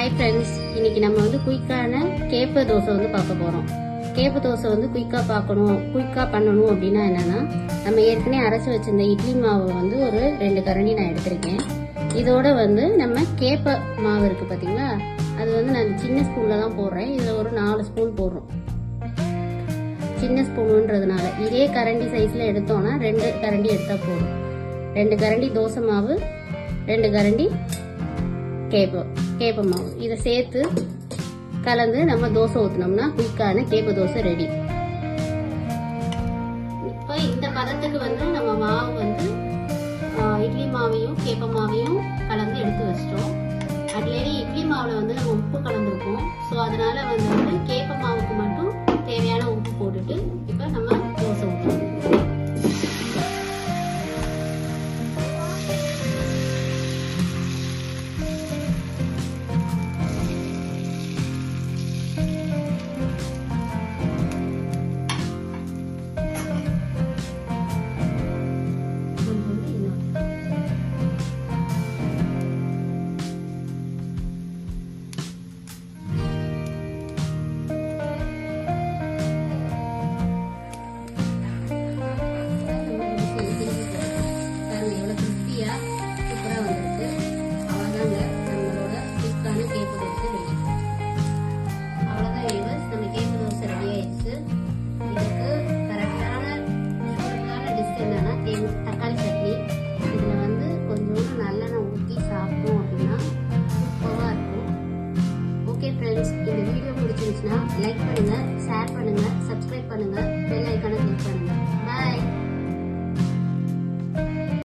Hi friends, இன்னைக்கு நம்ம வந்து குயிக்கான கேப்ப தோசை வந்து பார்க்க போகிறோம். கேப்ப தோசை வந்து குயிக்காக பண்ணணும் அப்படின்னா என்னன்னா, நம்ம ஏற்கனவே அரைச்சி வச்சிருந்த இட்லி மாவு வந்து ஒரு 2 கரண்டி நான் எடுத்திருக்கேன். இதோட வந்து நம்ம கேப்ப மாவு இருக்குது பார்த்தீங்களா, அது வந்து நான் சின்ன ஸ்பூனில் தான் போடுறேன். இதில் ஒரு 4 ஸ்பூன் போடுறோம். சின்ன ஸ்பூனுன்றதுனால இதே கரண்டி சைஸில் எடுத்தோன்னா 2 கரண்டி எடுத்தால் போதும். 2 கரண்டி தோசை மாவு, 2 கரண்டி கேப்ப மாவு, இதை சேர்த்து கலந்து நம்ம தோசை ஊற்றினோம்னா குயிக்கான கேப்ப தோசை ரெடி. இப்போ இந்த பதத்துக்கு வந்து நம்ம மாவு வந்து இட்லி மாவையும் கேப்ப மாவையும் கலந்து எடுத்து வச்சிட்டோம். ஆல்ரெடி இட்லி மாவில் வந்து நம்ம உப்பு கலந்துருக்கோம். ஸோ அதனால வந்து கேப்ப மாவுக்கு மட்டும் தேவையான உப்பு போட்டுட்டு இப்போ நம்ம தோசை ஊற்றணும். தக்காளி சட்னி இதில் வந்து கொஞ்சோண்டு நல்லெண்ணெய் ஊற்றி சாப்பிட்டோம் அப்படின்னா சூப்பராக இருக்கும். ஓகே ஃப்ரெண்ட்ஸ், இந்த வீடியோ பிடிச்சிருந்துச்சுன்னா லைக் பண்ணுங்கள், ஷேர் பண்ணுங்கள், சப்ஸ்கிரைப் பண்ணுங்கள்.